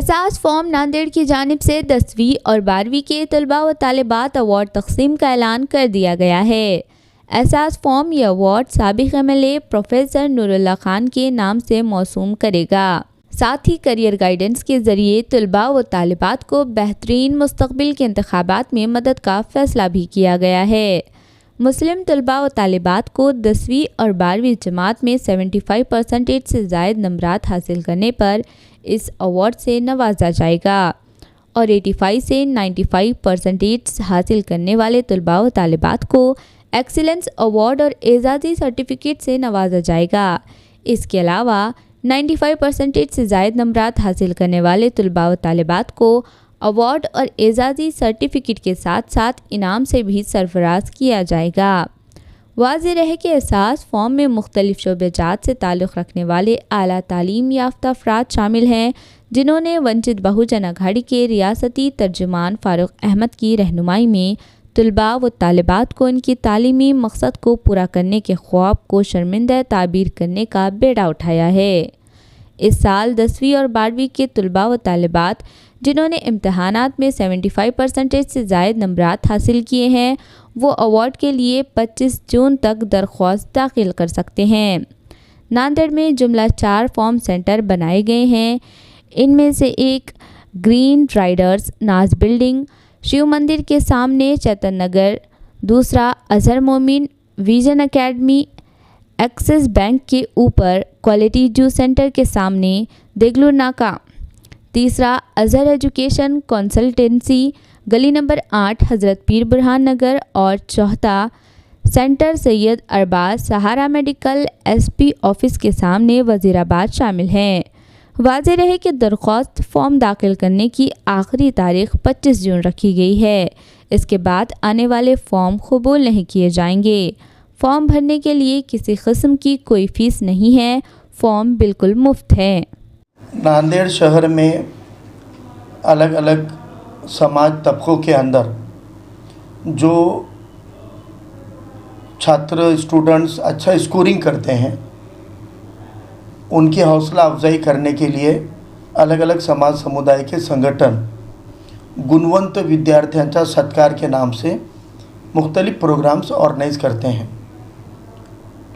एहसास फॉर्म नांदेड़ की जानिब से 10वीं और 12वीं के तलबा व तालिबात अवार्ड तकसीम का ऐलान कर दिया गया है। एहसास फॉर्म ये अवार्ड साबिक MLA प्रोफेसर नूरुल्लाह खान के नाम से मौसूम करेगा। साथ ही करियर गाइडेंस के ज़रिए तलबा व तालिबात को बेहतरीन मुस्तकबिल के इंतखाबात में मदद का फ़ैसला भी किया गया है। मुस्लिम तलबा व तालिबात को 10वीं और 12वीं जमात में 75% से ज़ायद नंबरात हासिल करने पर इस अवार्ड से नवाजा जाएगा और 85 से 95% हासिल करने वाले तलबा व तालिबात को एक्सीलेंस अवार्ड और एजाज़ी सर्टिफिकेट से नवाजा जाएगा। इसके अलावा 95% से ज़ायद नंबरात हासिल करने वाले तलबा व तालिबात को अवार्ड और एजाज़ी सर्टिफिकेट के साथ साथ इनाम से भी सरफराज किया जाएगा। वाज़ेह रहे कि एहसास फॉर्म में मुख्तलिफ शोबेजात से ताल्लुक़ रखने वाले आला तालीम याफ्ता अफराद शामिल हैं, जिन्होंने वंचित बहुजन अघाड़ी के रियासती तर्जुमान फ़ारूक अहमद की रहनुमाई में तलबा व तालिबात को इनकी तालीमी मकसद को पूरा करने के ख्वाब को शर्मिंदा ताबीर करने का बेड़ा उठाया है। इस साल 10वीं और 12वीं के तलबा व तालिबात जिन्होंने इम्तहानात में 75% से ज़ायद नंबरात हासिल किए हैं, वो अवार्ड के लिए 25 जून तक दरख्वास्त दाखिल कर सकते हैं। नांदेड़ में जुमला 4 फॉर्म सेंटर बनाए गए हैं। इनमें से एक ग्रीन राइडर्स नाज बिल्डिंग शिव मंदिर के सामने चैतन नगर, दूसरा अजहर मोमिन विजन एकेडमी एक्सिस बैंक के ऊपर क्वालिटी जूस सेंटर के सामने देगलूर नाका, तीसरा अजहर एजुकेशन कंसल्टेंसी गली नंबर 8 हज़रत पीर बुरहान नगर और चौथा सेंटर सैयद अरबाज सहारा मेडिकल SP ऑफिस के सामने वज़ीराबाद शामिल हैं। वाज़ेह रहे कि दरख्वास्त फॉर्म दाखिल करने की आखिरी तारीख 25 जून रखी गई है। इसके बाद आने वाले फॉर्म कबूल नहीं किए जाएंगे। फॉर्म भरने के लिए किसी किस्म की कोई फ़ीस नहीं है। फॉर्म बिल्कुल मुफ्त है। नांदेड़ शहर में अलग अलग समाज तबकों के अंदर जो छात्र स्टूडेंट्स अच्छा स्कोरिंग करते हैं, उनकी हौसला अफजाई करने के लिए अलग अलग समाज समुदाय के संगठन गुणवंत विद्यार्थ्यांच्या सत्कार के नाम से मुख्तलिफ प्रोग्राम्स ऑर्गेनाइज करते हैं।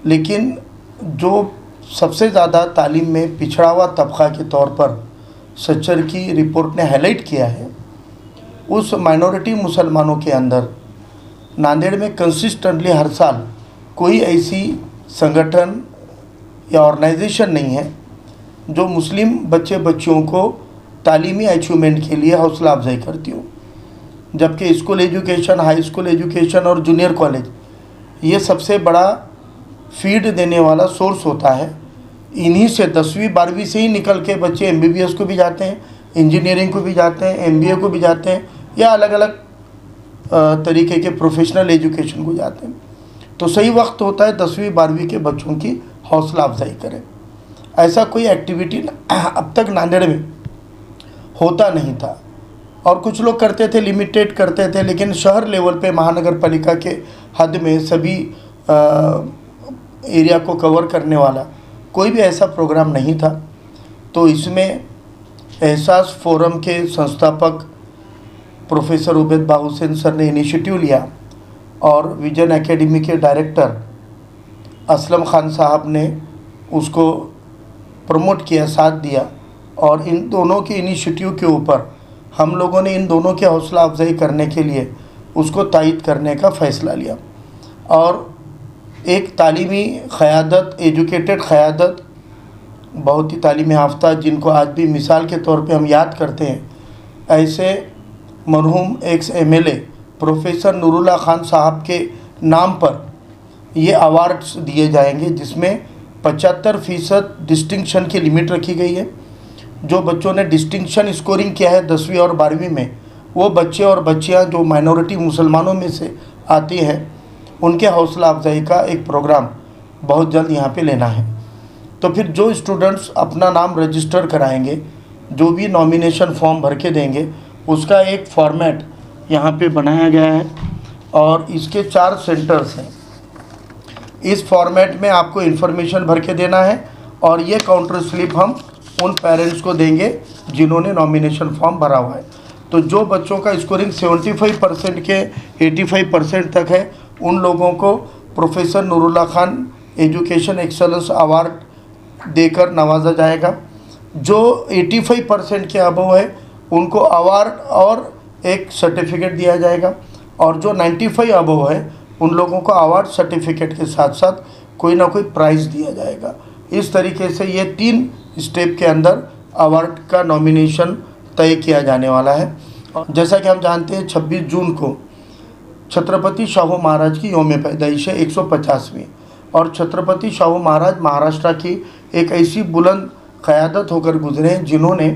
लेकिन जो सबसे ज़्यादा तालीम में पिछड़ा हुआ तबका के तौर पर सच्चर की रिपोर्ट ने हाईलाइट किया है, उस माइनॉरिटी मुसलमानों के अंदर नांदेड़ में कंसिस्टेंटली हर साल कोई ऐसी संगठन या ऑर्गेनाइजेशन नहीं है जो मुस्लिम बच्चे बच्चियों को तालीमी अचीवमेंट के लिए हौसला अफजाई करती हो। जबकि school education, high school education और जूनियर कॉलेज ये सबसे बड़ा फीड देने वाला सोर्स होता है। इन्हीं से 10वीं 12वीं से ही निकल के बच्चे MBBS को भी जाते हैं, इंजीनियरिंग को भी जाते हैं, MBA को भी जाते हैं या अलग अलग तरीके के प्रोफेशनल एजुकेशन को जाते हैं। तो सही वक्त होता है 10वीं 12वीं के बच्चों की हौसला अफजाई करें। ऐसा कोई एक्टिविटी अब तक नांदेड़ में होता नहीं था और कुछ लोग करते थे, लिमिटेड करते थे, लेकिन शहर लेवल पे महानगर पालिका के हद में सभी एरिया को कवर करने वाला कोई भी ऐसा प्रोग्राम नहीं था। तो इसमें एहसास फोरम के संस्थापक प्रोफेसर उबैद बाहुसैन सर ने इनिशिएटिव लिया और विजन एकेडमी के डायरेक्टर असलम खान साहब ने उसको प्रमोट किया, साथ दिया और इन दोनों के इनिशिएटिव के ऊपर हम लोगों ने इन दोनों की हौसला अफजाई करने के लिए उसको तायद करने का फ़ैसला लिया। और एक तालीमी क़यादत, एजुकेटेड क़यादत, बहुत ही तालीम याफ्ता जिनको आज भी मिसाल के तौर पे हम याद करते हैं, ऐसे मरहूम x MLA professor Noorullah Khan साहब के नाम पर ये अवार्ड्स दिए जाएंगे, जिसमें 75% डिस्टिंक्शन की लिमिट रखी गई है। जो बच्चों ने डिस्टिंक्शन स्कोरिंग किया है 10वीं और 12वीं में, वो बच्चे और बच्चियां जो माइनॉरिटी मुसलमानों में से आती हैं, उनके हौसला अफजाई का एक प्रोग्राम बहुत जल्द यहाँ पे लेना है। तो फिर जो स्टूडेंट्स अपना नाम रजिस्टर कराएंगे, जो भी नॉमिनेशन फॉर्म भर के देंगे, उसका एक फॉर्मेट यहाँ पे बनाया गया है और इसके 4 सेंटर्स हैं। इस फॉर्मेट में आपको इन्फॉर्मेशन भर के देना है और ये काउंटर स्लिप हम उन पेरेंट्स को देंगे जिन्होंने नॉमिनेशन फॉर्म भरा हुआ है। तो जो बच्चों का स्कोरिंग 75% के 85% तक है, उन लोगों को professor Noorullah Khan education excellence award देकर नवाजा जाएगा। जो 85% के अबव है उनको अवार्ड और एक सर्टिफिकेट दिया जाएगा, और जो 95 अबव है उन लोगों को अवार्ड सर्टिफिकेट के साथ साथ कोई ना कोई प्राइज़ दिया जाएगा। इस तरीके से ये 3 स्टेप के अंदर अवार्ड का नॉमिनेशन तय किया जाने वाला है। जैसा कि हम जानते हैं 26 जून को छत्रपति शाहू महाराज की यौम पैदाइश है 150वीं, और छत्रपति शाहू महाराज महाराष्ट्र की एक ऐसी बुलंद क़यादत होकर गुजरे हैं जिन्होंने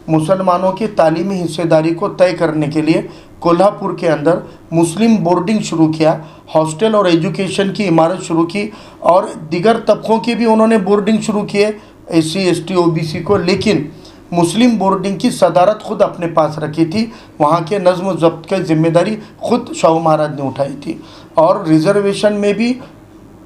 मुसलमानों की तालीमी हिस्सेदारी को तय करने के लिए कोल्हापुर के अंदर मुस्लिम बोर्डिंग शुरू किया, हॉस्टल और एजुकेशन की इमारत शुरू की, और दिगर तबकों की भी उन्होंने बोर्डिंग शुरू किए, SC ST OBC को, लेकिन मुस्लिम बोर्डिंग की सदारत खुद अपने पास रखी थी। वहाँ के नज़्म व ज़ब्त की जिम्मेदारी खुद शाहू महाराज ने उठाई थी, और रिजर्वेशन में भी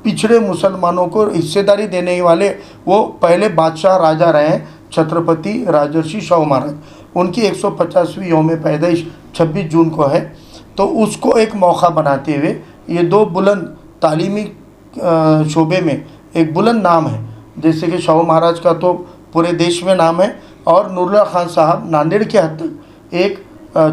पिछड़े मुसलमानों को हिस्सेदारी देने वाले वो पहले बादशाह राजा रहे हैं, छत्रपति राजर्षि शाहू महाराज। उनकी 150वीं यौम पैदाइश 26 जून को है, तो उसको एक मौका बनाते हुए ये 2 बुलंद तालीमी शोबे में एक बुलंद नाम है, जैसे कि शाहू महाराज का तो पूरे देश में नाम है, और नूरुल्लाह खान साहब नांदेड़ के हद तक एक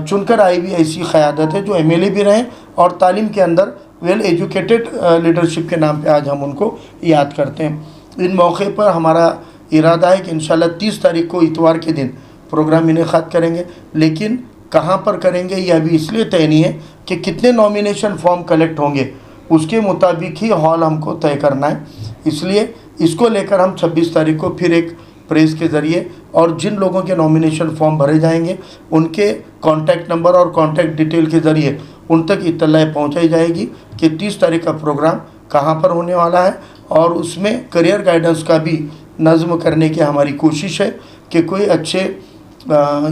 चुनकर आई हुई ऐसी क़यादत है जो MLA भी रहे और तालीम के अंदर वेल एजुकेटेड लीडरशिप के नाम पे आज हम उनको याद करते हैं। इन मौके पर हमारा इरादा है कि इंशाल्लाह 30 तारीख को इतवार के दिन प्रोग्राम इनेकाद करेंगे, लेकिन कहाँ पर करेंगे यह अभी इसलिए तय नहीं है कि कितने नॉमिनेशन फॉर्म कलेक्ट होंगे, उसके मुताबिक ही हॉल हमको तय करना है। इसलिए इसको लेकर हम 26 तारीख को फिर एक प्रेस के ज़रिए और जिन लोगों के नॉमिनेशन फॉर्म भरे जाएंगे उनके कॉन्टैक्ट नंबर और कॉन्टैक्ट डिटेल के ज़रिए उन तक इत्तला पहुंचाई जाएगी कि 30 तारीख का प्रोग्राम कहां पर होने वाला है, और उसमें करियर गाइडेंस का भी नज़्म करने की हमारी कोशिश है कि कोई अच्छे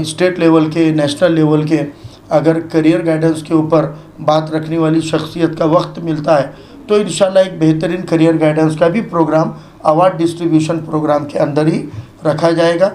स्टेट लेवल के, नेशनल लेवल के अगर करियर गाइडेंस के ऊपर बात रखने वाली शख्सियत का वक्त मिलता है तो इंशाल्लाह एक बेहतरीन करियर गाइडेंस का भी प्रोग्राम अवार्ड डिस्ट्रीब्यूशन प्रोग्राम के अंदर ही रखा जाएगा।